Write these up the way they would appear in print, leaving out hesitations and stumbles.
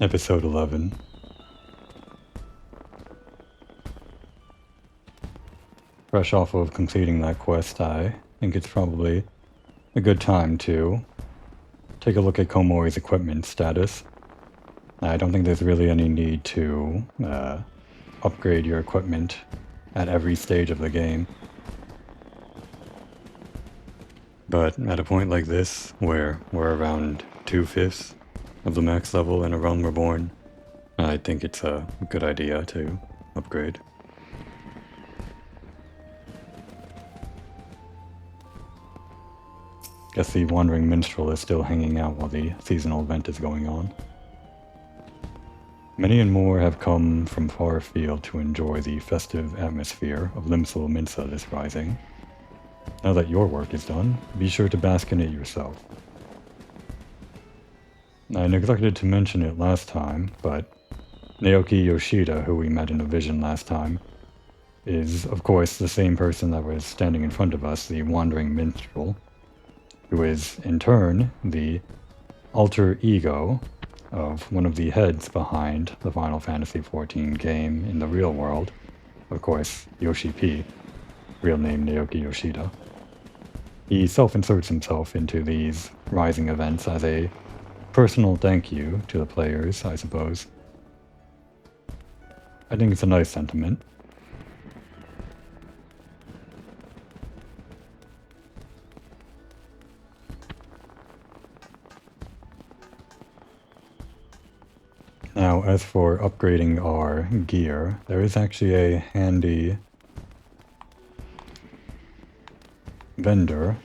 Episode 11. Fresh off of completing that quest, I think it's probably a good time to take a look at Komori's equipment status. I don't think there's really any need to upgrade your equipment at every stage of the game. But at a point like this, where we're around 2/5 of the max level in a Realm Reborn, I think it's a good idea to upgrade. Guess the Wandering Minstrel is still hanging out while the seasonal event is going on. Many and more have come from far afield to enjoy the festive atmosphere of Limsul Minsa this rising. Now that your work is done, be sure to bask in it yourself. I neglected to mention it last time, but Naoki Yoshida, who we met in a vision last time, is of course the same person that was standing in front of us, the Wandering Minstrel, who is in turn the alter ego of one of the heads behind the Final Fantasy XIV game in the real world, of course, Yoshi P, real name Naoki Yoshida. He self-inserts himself into these rising events as a personal thank you to the players, I suppose. I think it's a nice sentiment. Now, as for upgrading our gear, there is actually a handy vendor .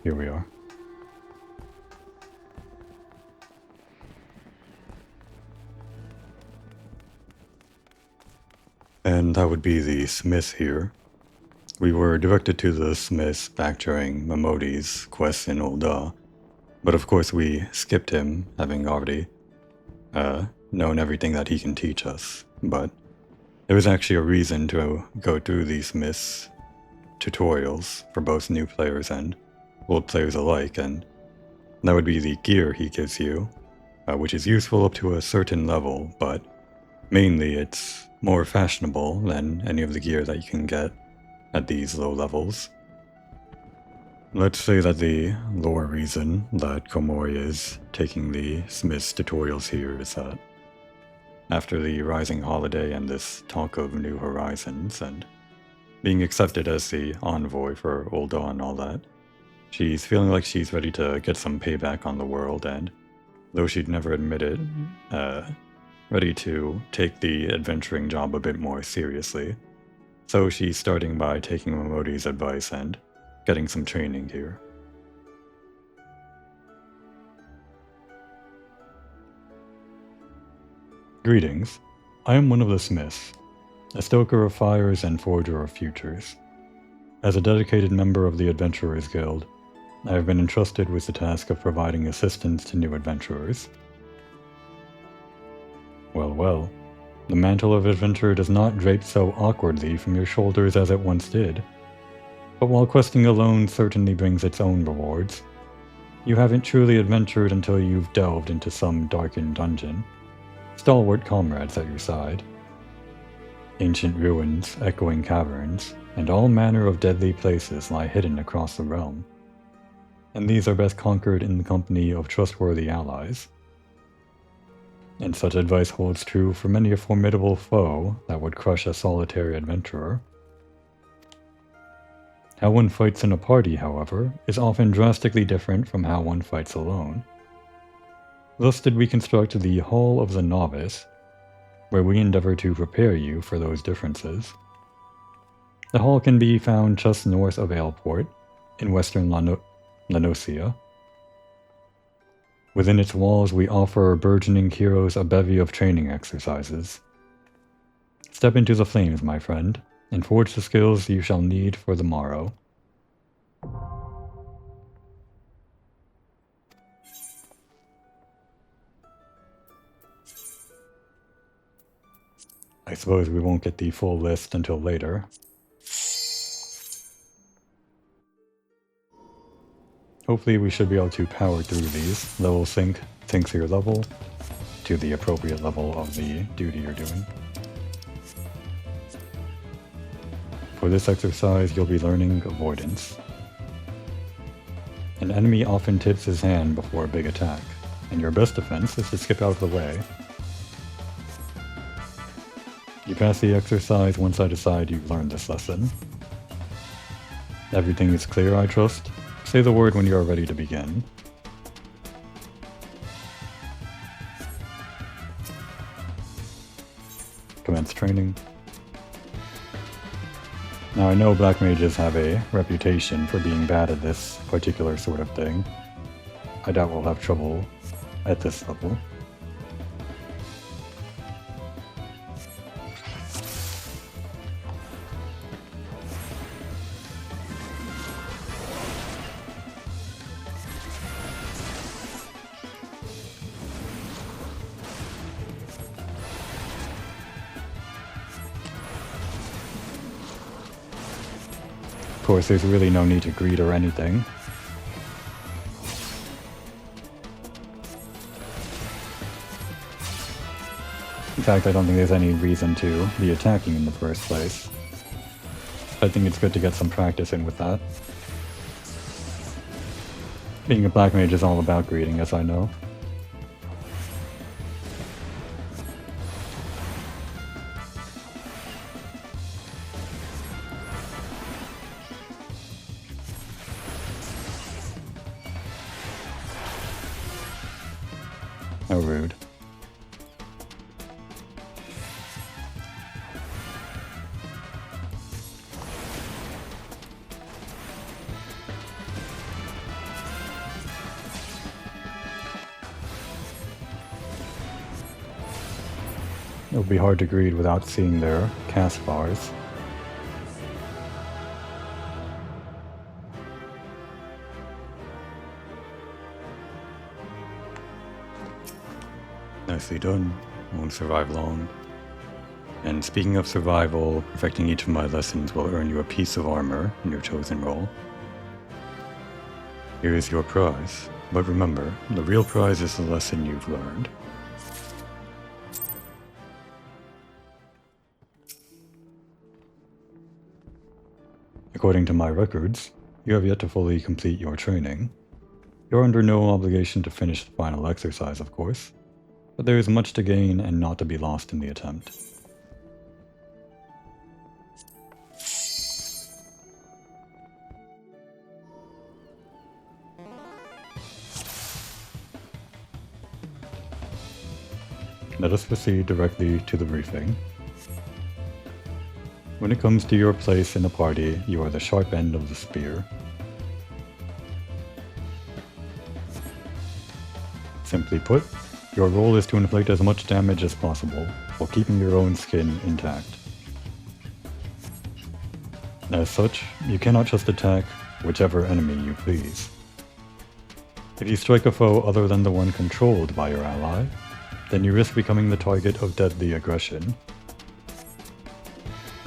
Here we are. And that would be the smith here. We were directed to the smith back during Momodi's quest in Ul'dah, but of course we skipped him, having already known everything that he can teach us. But there was actually a reason to go through these smith's tutorials for both new players and old players alike, and that would be the gear he gives you, which is useful up to a certain level, but mainly it's more fashionable than any of the gear that you can get at these low levels. Let's say that the lore reason that Komori is taking the Smith's tutorials here is that after the Rising Holiday and this talk of New Horizons and being accepted as the envoy for Ul'dah and all that, she's feeling like she's ready to get some payback on the world, and though she'd never admit it, ready to take the adventuring job a bit more seriously. So she's starting by taking Momodi's advice and getting some training here. Greetings. I am one of the Smiths, a stoker of fires and forger of futures. As a dedicated member of the Adventurers Guild, I have been entrusted with the task of providing assistance to new adventurers. Well, the mantle of adventure does not drape so awkwardly from your shoulders as it once did. But while questing alone certainly brings its own rewards, you haven't truly adventured until you've delved into some darkened dungeon. Stalwart comrades at your side. Ancient ruins, echoing caverns, and all manner of deadly places lie hidden across the realm. And these are best conquered in the company of trustworthy allies. And such advice holds true for many a formidable foe that would crush a solitary adventurer. How one fights in a party, however, is often drastically different from how one fights alone. Thus did we construct the Hall of the Novice, where we endeavor to prepare you for those differences. The hall can be found just north of Aleport, in western Lanosia. Within its walls, we offer our burgeoning heroes a bevy of training exercises. Step into the flames, my friend, and forge the skills you shall need for the morrow. I suppose we won't get the full list until later. Hopefully we should be able to power through these. Level sync syncs your level to the appropriate level of the duty you're doing. For this exercise, you'll be learning avoidance. An enemy often tips his hand before a big attack, and your best defense is to skip out of the way. You pass the exercise once I decide you've learned this lesson. Everything is clear, I trust? Say the word when you are ready to begin. Commence training. Now I know black mages have a reputation for being bad at this particular sort of thing. I doubt we'll have trouble at this level. Of course, there's really no need to greet or anything. In fact, I don't think there's any reason to be attacking in the first place. I think it's good to get some practice in with that. Being a black mage is all about greeting, as I know. How rude. It would be hard to greet without seeing their cast bars. Nicely done. Won't survive long. And speaking of survival, perfecting each of my lessons will earn you a piece of armor in your chosen role. Here is your prize. But remember, the real prize is the lesson you've learned. According to my records, you have yet to fully complete your training. You're under no obligation to finish the final exercise, of course, but there is much to gain and not to be lost in the attempt. Let us proceed directly to the briefing. When it comes to your place in the party, you are the sharp end of the spear. Simply put, your role is to inflict as much damage as possible, while keeping your own skin intact. As such, you cannot just attack whichever enemy you please. If you strike a foe other than the one controlled by your ally, then you risk becoming the target of deadly aggression.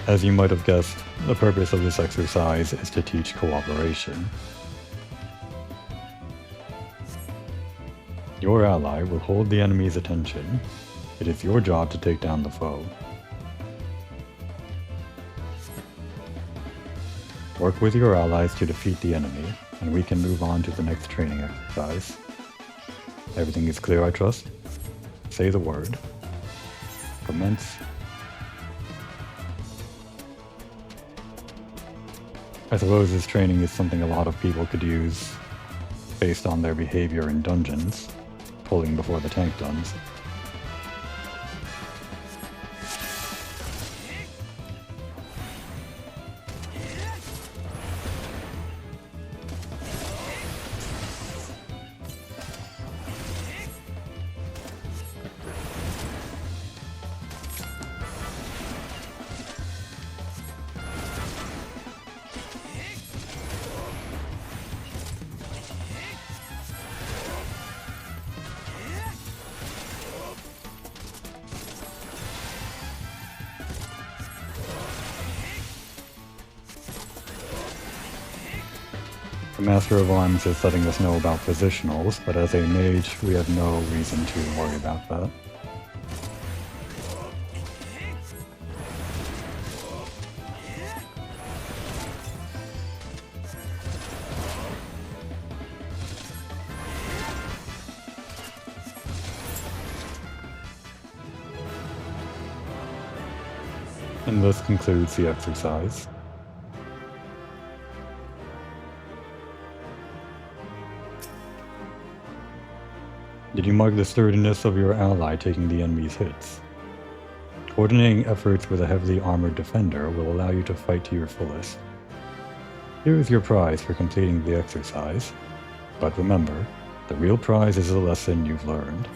As you might have guessed, the purpose of this exercise is to teach cooperation. Your ally will hold the enemy's attention. It is your job to take down the foe. Work with your allies to defeat the enemy, and we can move on to the next training exercise. Everything is clear, I trust? Say the word. Commence. I suppose this training is something a lot of people could use based on their behavior in dungeons, pulling before the tank does. The Master of Arms is letting us know about positionals, but as a mage, we have no reason to worry about that. And this concludes the exercise. Did you mark the sturdiness of your ally taking the enemy's hits? Coordinating efforts with a heavily armored defender will allow you to fight to your fullest. Here is your prize for completing the exercise, but remember, the real prize is the lesson you've learned.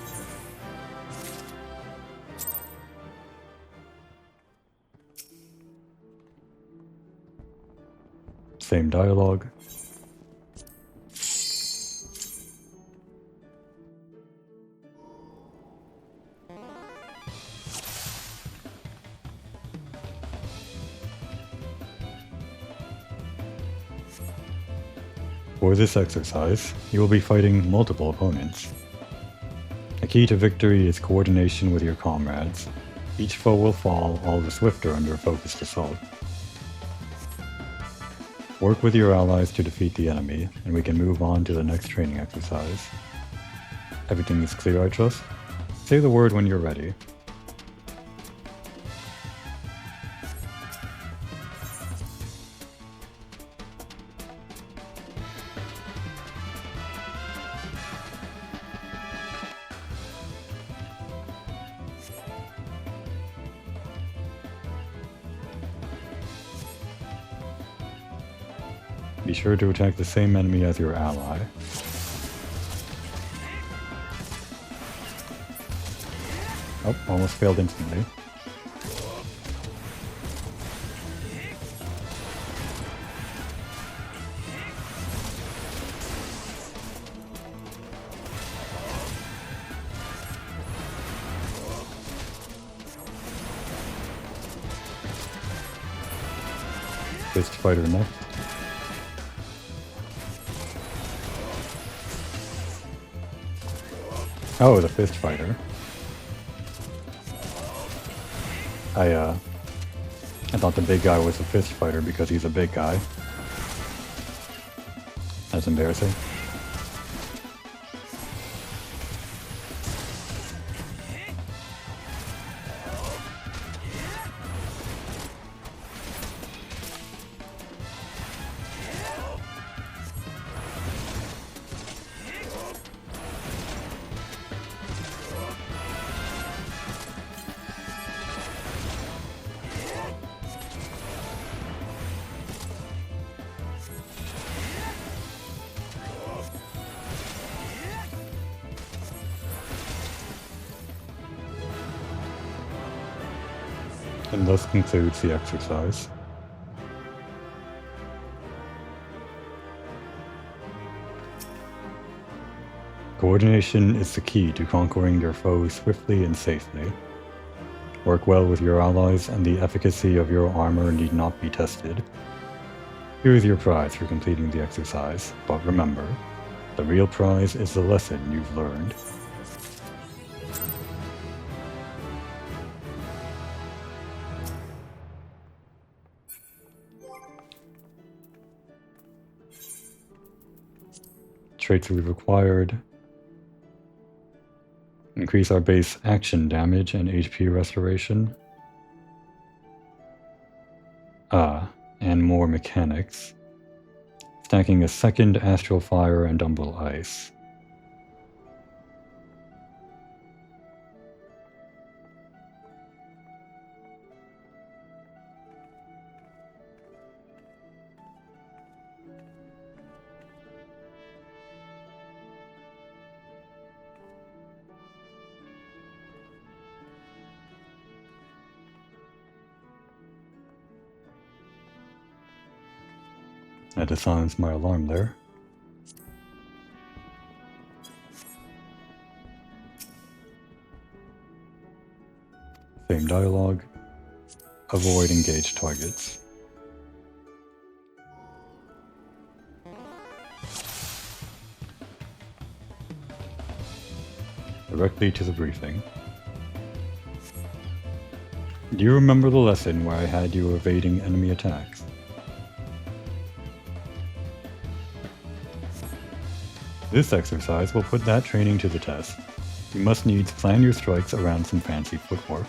Same dialogue. For this exercise, you will be fighting multiple opponents. The key to victory is coordination with your comrades. Each foe will fall all the swifter under focused assault. Work with your allies to defeat the enemy, and we can move on to the next training exercise. Everything is clear, I trust? Say the word when you're ready. Be sure to attack the same enemy as your ally. Oh, almost failed instantly. Fist fighter next. Oh, the fist fighter. I thought the big guy was a fist fighter because he's a big guy. That's embarrassing. And thus concludes the exercise. Coordination is the key to conquering your foes swiftly and safely. Work well with your allies, and the efficacy of your armor need not be tested. Here is your prize for completing the exercise, but remember, the real prize is the lesson you've learned. Traits we've acquired. Increase our base action damage and HP restoration. And more mechanics. Stacking a second Astral Fire and Umbral Ice. I had to silence my alarm there. Same dialogue. Avoid engaged targets. directly to the briefing. Do you remember the lesson where I had you evading enemy attacks? This exercise will put that training to the test. You must needs plan your strikes around some fancy footwork.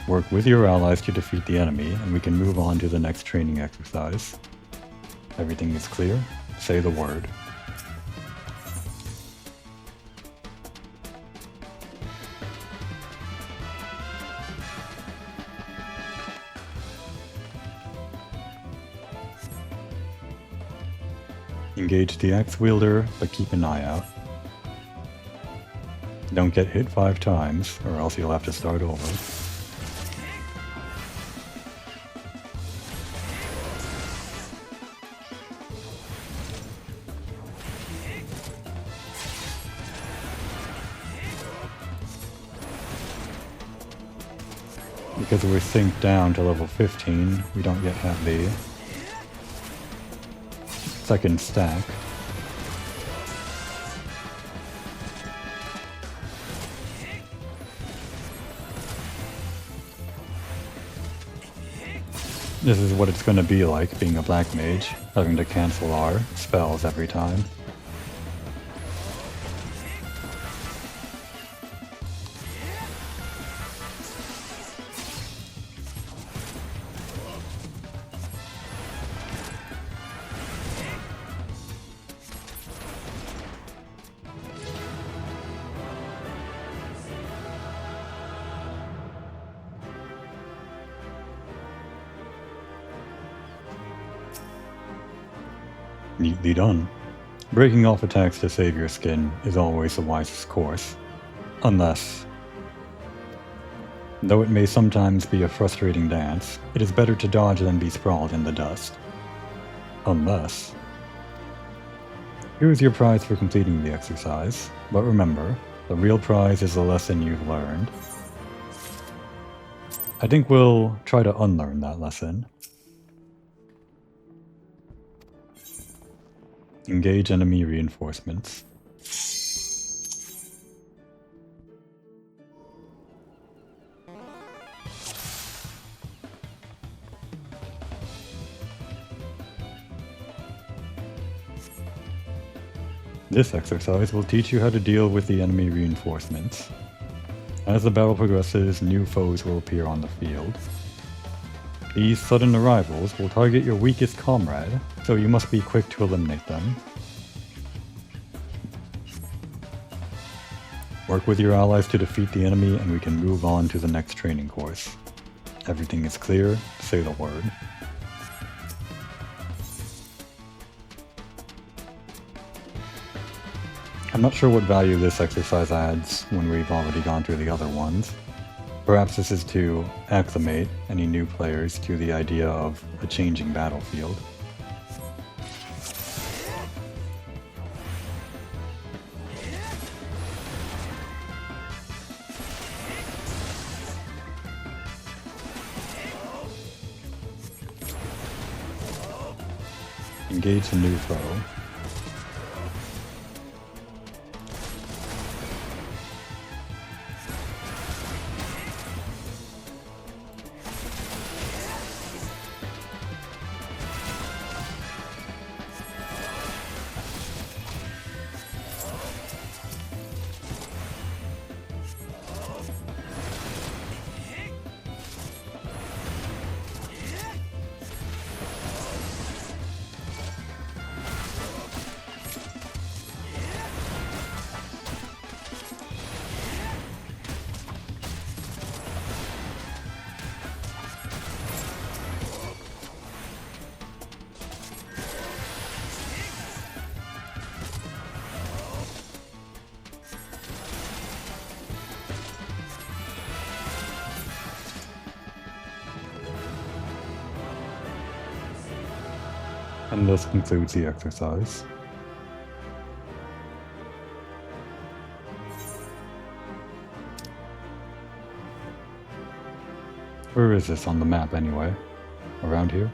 Work with your allies to defeat the enemy, and we can move on to the next training exercise. Everything is clear? Say the word. Engage the axe wielder, but keep an eye out. Don't get hit 5 times, or else you'll have to start over. Because we're synced down to level 15, we don't yet have the second stack. This is what it's going to be like being a black mage, having to cancel our spells every time. Neatly done. Breaking off attacks to save your skin is always the wisest course. Unless... Though it may sometimes be a frustrating dance, it is better to dodge than be sprawled in the dust. Unless... Here is your prize for completing the exercise, but remember, the real prize is the lesson you've learned. I think we'll try to unlearn that lesson. Engage enemy reinforcements. This exercise will teach you how to deal with the enemy reinforcements. As the battle progresses, new foes will appear on the field. These sudden arrivals will target your weakest comrade, so you must be quick to eliminate them. Work with your allies to defeat the enemy and we can move on to the next training course. Everything is clear, say the word. I'm not sure what value this exercise adds when we've already gone through the other ones. Perhaps this is to acclimate any new players to the idea of a changing battlefield. Engage a new foe. And this concludes the exercise. Where is this on the map anyway? Around here?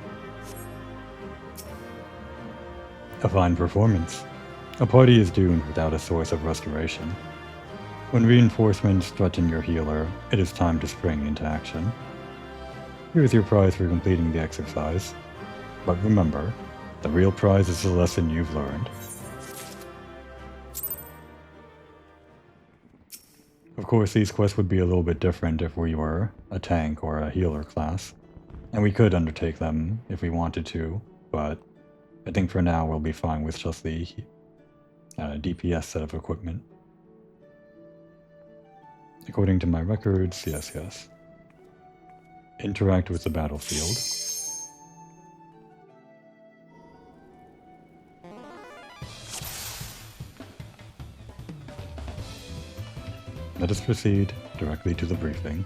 A fine performance. A party is doomed without a source of restoration. When reinforcements threaten your healer, it is time to spring into action. Here is your prize for completing the exercise. But remember, the real prize is the lesson you've learned. Of course, these quests would be a little bit different if we were a tank or a healer class, and we could undertake them if we wanted to, but I think for now we'll be fine with just the DPS set of equipment. According to my records, yes. Interact with the battlefield. Let us proceed directly to the briefing.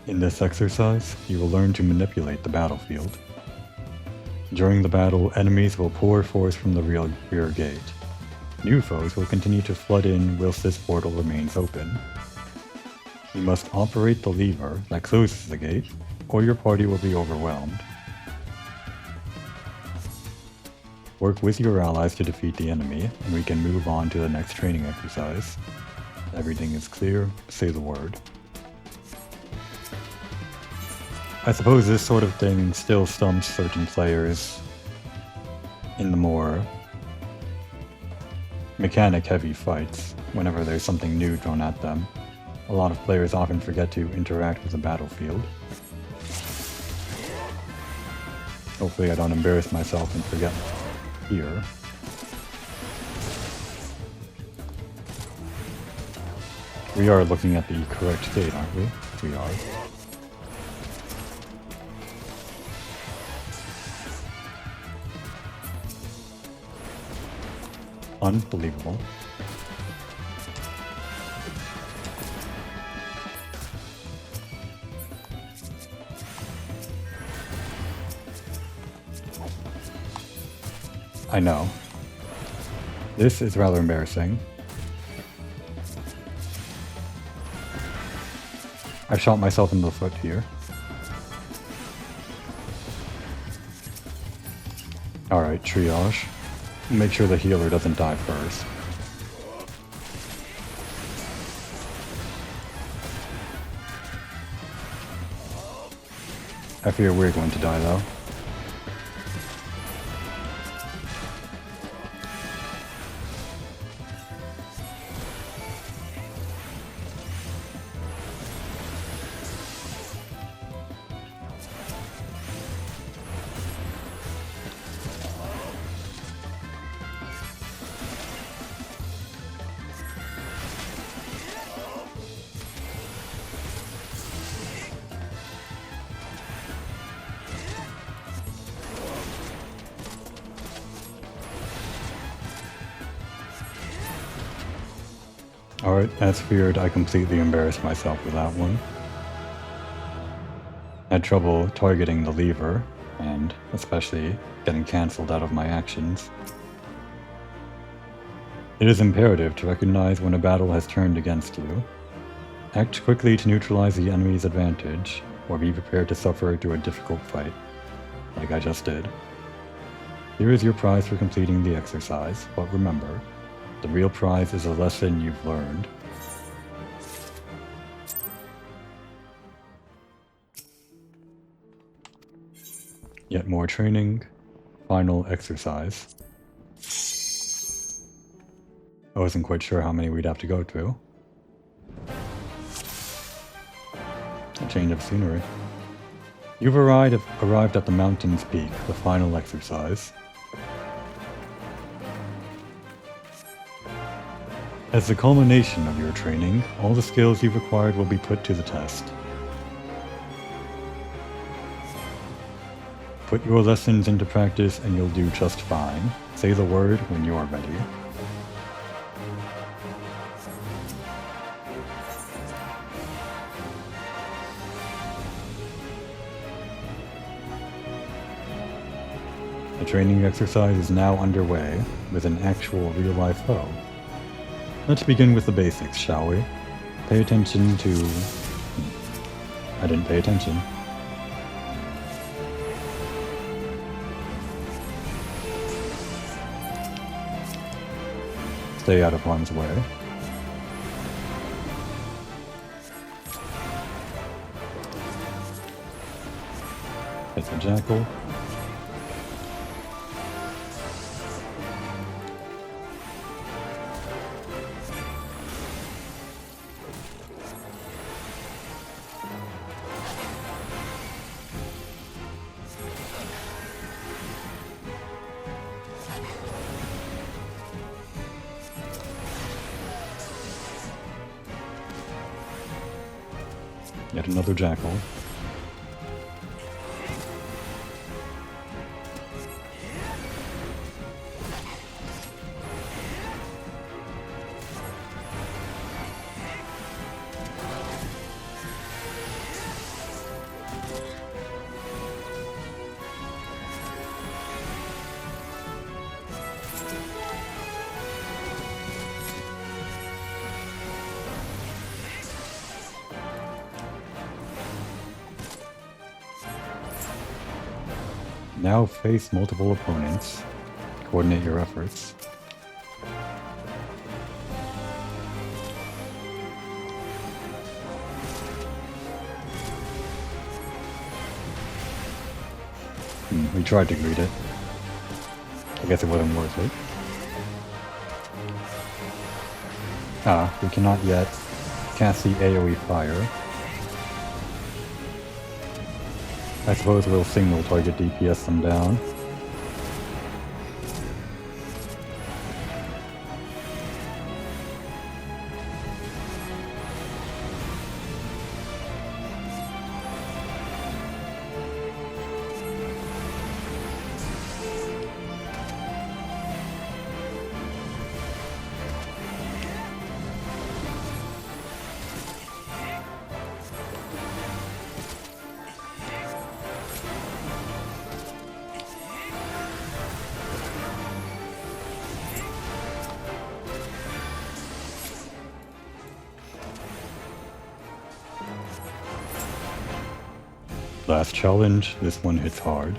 In this exercise, you will learn to manipulate the battlefield. During the battle, enemies will pour force from the rear gate. New foes will continue to flood in whilst this portal remains open. You must operate the lever that closes the gate, or your party will be overwhelmed. Work with your allies to defeat the enemy, and we can move on to the next training exercise. Everything is clear, say the word. I suppose this sort of thing still stumps certain players in the more mechanic-heavy fights. Whenever there's something new thrown at them, a lot of players often forget to interact with the battlefield. Hopefully I don't embarrass myself and forget here. We are looking at the correct gate, aren't we? We are. Unbelievable. I know. This is rather embarrassing. I shot myself in the foot here. Alright, triage. Make sure the healer doesn't die first. I fear we're going to die though. Alright, as feared, I completely embarrassed myself with that one. Had trouble targeting the lever, and especially getting cancelled out of my actions. It is imperative to recognize when a battle has turned against you. Act quickly to neutralize the enemy's advantage, or be prepared to suffer through a difficult fight, like I just did. Here is your prize for completing the exercise, but remember, the real prize is a lesson you've learned. Yet more training. Final exercise. I wasn't quite sure how many we'd have to go through. A change of scenery. You've arrived at the mountain's peak, the final exercise. As the culmination of your training, all the skills you've acquired will be put to the test. Put your lessons into practice and you'll do just fine. Say the word when you are ready. The training exercise is now underway with an actual real-life foe. Let's begin with the basics, shall we? Pay attention to... I didn't pay attention. stay out of harm's way. It's a jackal. Yet another jackal. Now face multiple opponents. Coordinate your efforts. We tried to greet it. I guess it wasn't worth it. We cannot yet cast the AoE fire. I suppose we'll single target DPS them down. Last challenge, this one hits hard.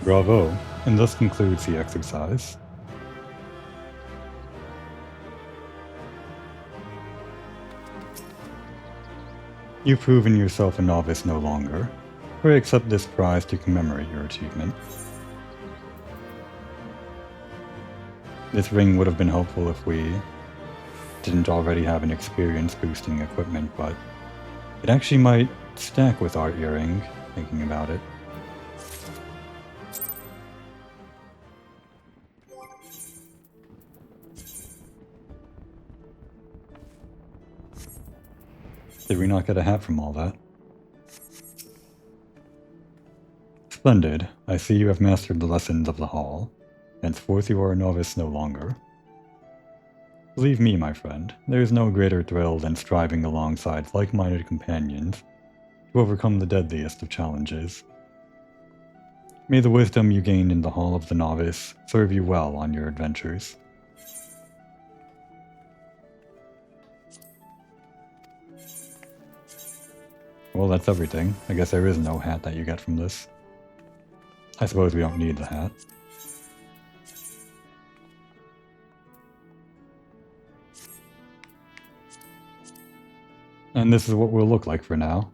Bravo, and thus concludes the exercise. You've proven yourself a novice no longer. Pray accept this prize to commemorate your achievement. This ring would have been helpful if we didn't already have an experience boosting equipment, but it actually might stack with our earring, thinking about it. Did we not get a hat from all that? Splendid. I see you have mastered the lessons of the hall. Henceforth you are a novice no longer. Believe me, my friend, there is no greater thrill than striving alongside like-minded companions to overcome the deadliest of challenges. May the wisdom you gained in the Hall of the Novice serve you well on your adventures. Well, that's everything. I guess there is no hat that you get from this. I suppose we don't need the hat. And this is what we'll look like for now.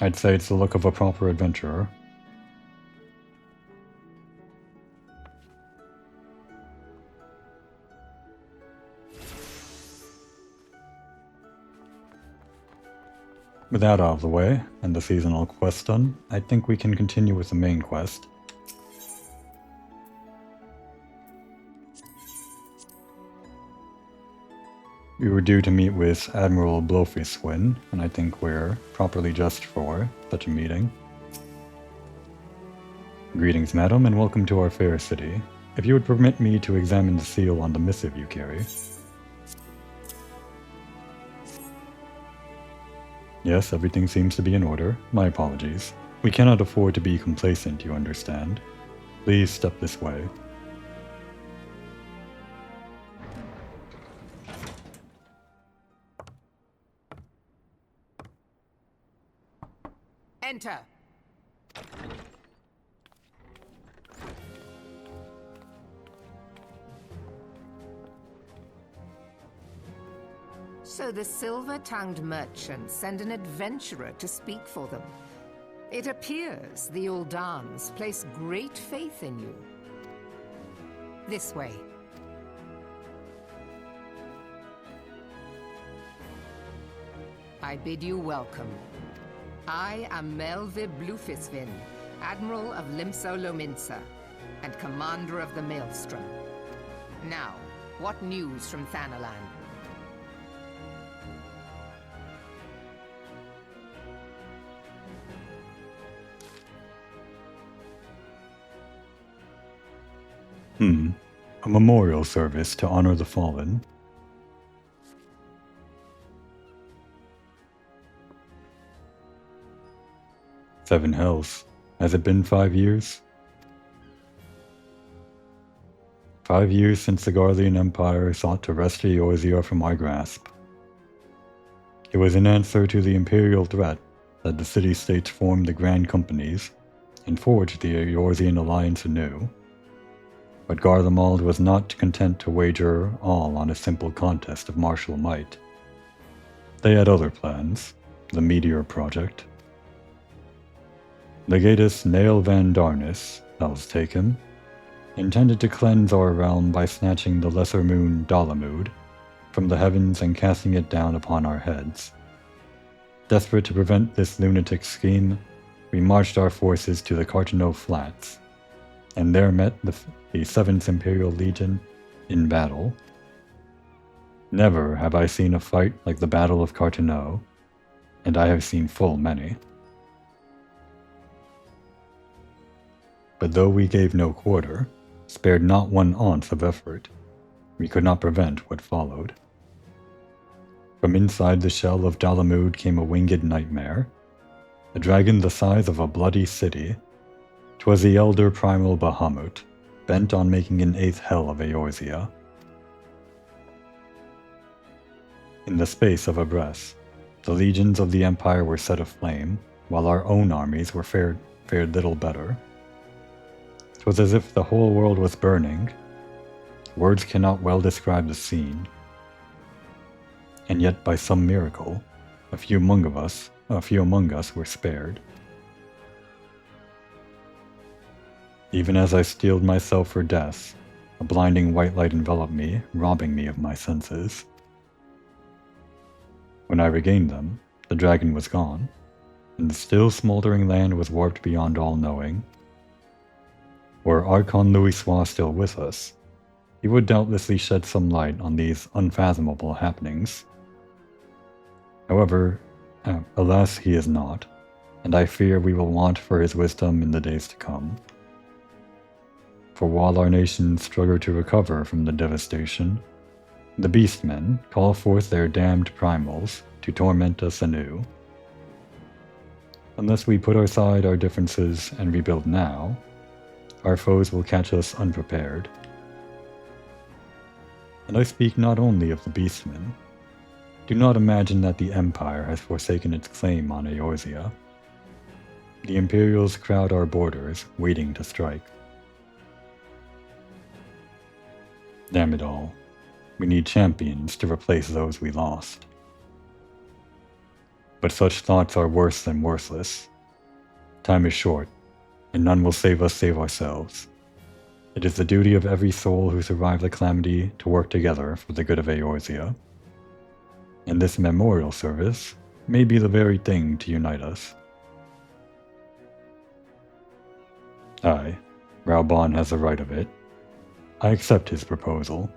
I'd say it's the look of a proper adventurer. With that out of the way, and the seasonal quest done, I think we can continue with the main quest. We were due to meet with Admiral Blofiswin, and I think we're properly dressed for such a meeting. Greetings, madam, and welcome to our fair city. If you would permit me to examine the seal on the missive you carry. Yes, everything seems to be in order. My apologies. We cannot afford to be complacent, you understand. Please step this way. Enter. So the silver-tongued merchants send an adventurer to speak for them. It appears the Uldans place great faith in you. This way. I bid you welcome. I am Melve Blufisvin, Admiral of Limso Lominsa, and Commander of the Maelstrom. Now, what news from Thanalan? A memorial service to honor the fallen. Seven hells. Has it been 5 years? 5 years since the Garlean Empire sought to wrest Eorzea from our grasp. It was in answer to the imperial threat that the city-states formed the Grand Companies and forged the Eorzean alliance anew. But Garlemald was not content to wager all on a simple contest of martial might. They had other plans, the Meteor Project. Legatus Nael van Darnus, hells take him, intended to cleanse our realm by snatching the lesser moon Dalamud from the heavens and casting it down upon our heads. Desperate to prevent this lunatic scheme, we marched our forces to the Cartano Flats, and there met the 7th Imperial Legion in battle. Never have I seen a fight like the Battle of Cartano, and I have seen full many. But though we gave no quarter, spared not one ounce of effort, we could not prevent what followed. From inside the shell of Dalamud came a winged nightmare, a dragon the size of a bloody city. 'Twas the elder primal Bahamut, bent on making an 8th hell of Eorzea. In the space of a breath, the legions of the Empire were set aflame, while our own armies were fared little better. 'Twas as if the whole world was burning. Words cannot well describe the scene. And yet, by some miracle, a few among us were spared. Even as I steeled myself for death, a blinding white light enveloped me, robbing me of my senses. When I regained them, the dragon was gone, and the still smoldering land was warped beyond all knowing. Were Archon Louisoix still with us, he would doubtlessly shed some light on these unfathomable happenings. However, alas, he is not, and I fear we will want for his wisdom in the days to come. For while our nations struggle to recover from the devastation, the Beastmen call forth their damned primals to torment us anew. Unless we put aside our differences and rebuild now, our foes will catch us unprepared. And I speak not only of the Beastmen. Do not imagine that the Empire has forsaken its claim on Eorzea. The Imperials crowd our borders, waiting to strike. Damn it all. We need champions to replace those we lost. But such thoughts are worse than worthless. Time is short, and none will save us save ourselves. It is the duty of every soul who survived the calamity to work together for the good of Eorzea. And this memorial service may be the very thing to unite us. Aye, Reborn has the right of it. I accept his proposal.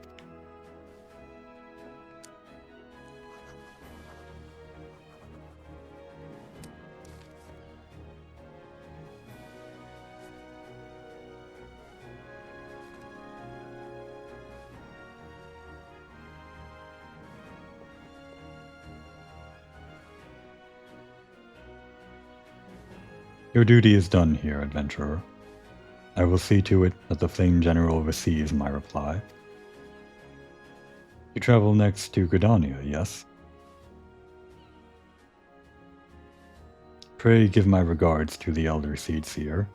Your duty is done here, adventurer. I will see to it that the Flame General receives my reply. You travel next to Gridania, yes? Pray give my regards to the Elder Seedseer.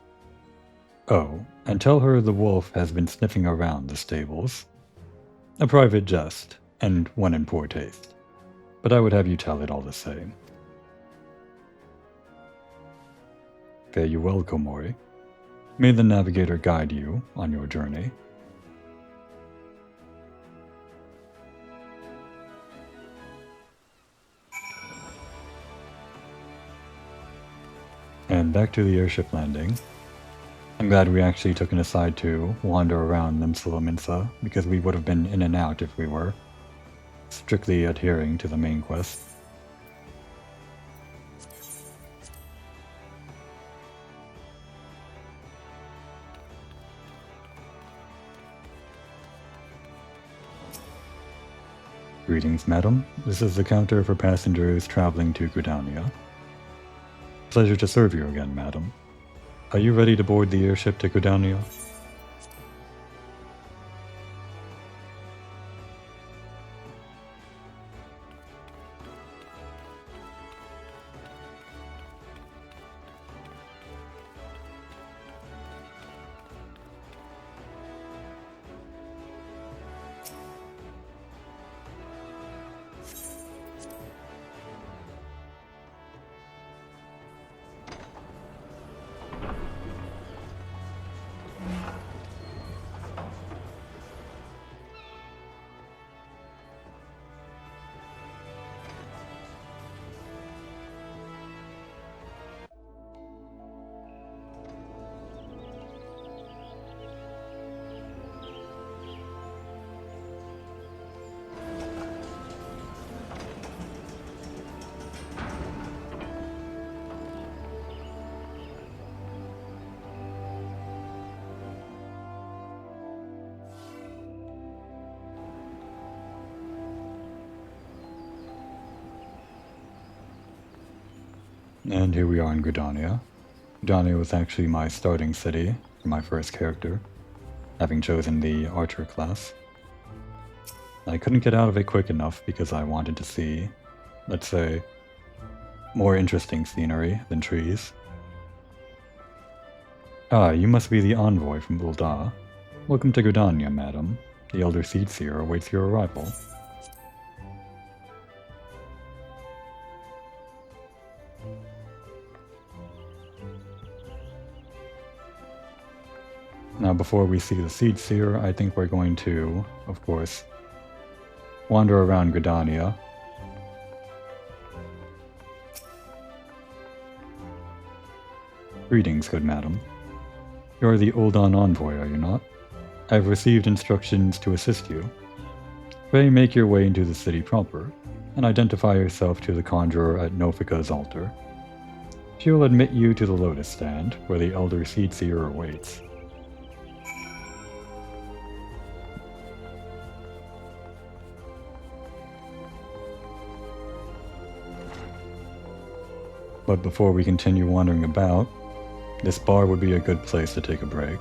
Oh, and tell her the wolf has been sniffing around the stables. A private jest, and one in poor taste. But I would have you tell it all the same. Fare you well, Komori. May the Navigator guide you on your journey. And back to the airship landing. I'm glad we actually took an aside to wander around Limsa, because we would have been in and out if we were strictly adhering to the main quest. Greetings, madam. This is the counter for passengers traveling to Gridania. Pleasure to serve you again, madam. Are you ready to board the airship to Gridania? And here we are in Gridania. Gridania was actually my starting city for my first character, having chosen the archer class. I couldn't get out of it quick enough because I wanted to see, let's say, more interesting scenery than trees. Ah, you must be the envoy from Ul'dah. Welcome to Gridania, madam. The Elder Seedseer awaits your arrival. Now, before we see the Seedseer, I think we're going to, of course, wander around Gridania. Greetings, good madam. You are the Ul'dah envoy, are you not? I have received instructions to assist you. Pray make your way into the city proper, and identify yourself to the conjurer at Nofika's altar. She will admit you to the Lotus Stand, where the Elder Seedseer awaits. But before we continue wandering about, this bar would be a good place to take a break.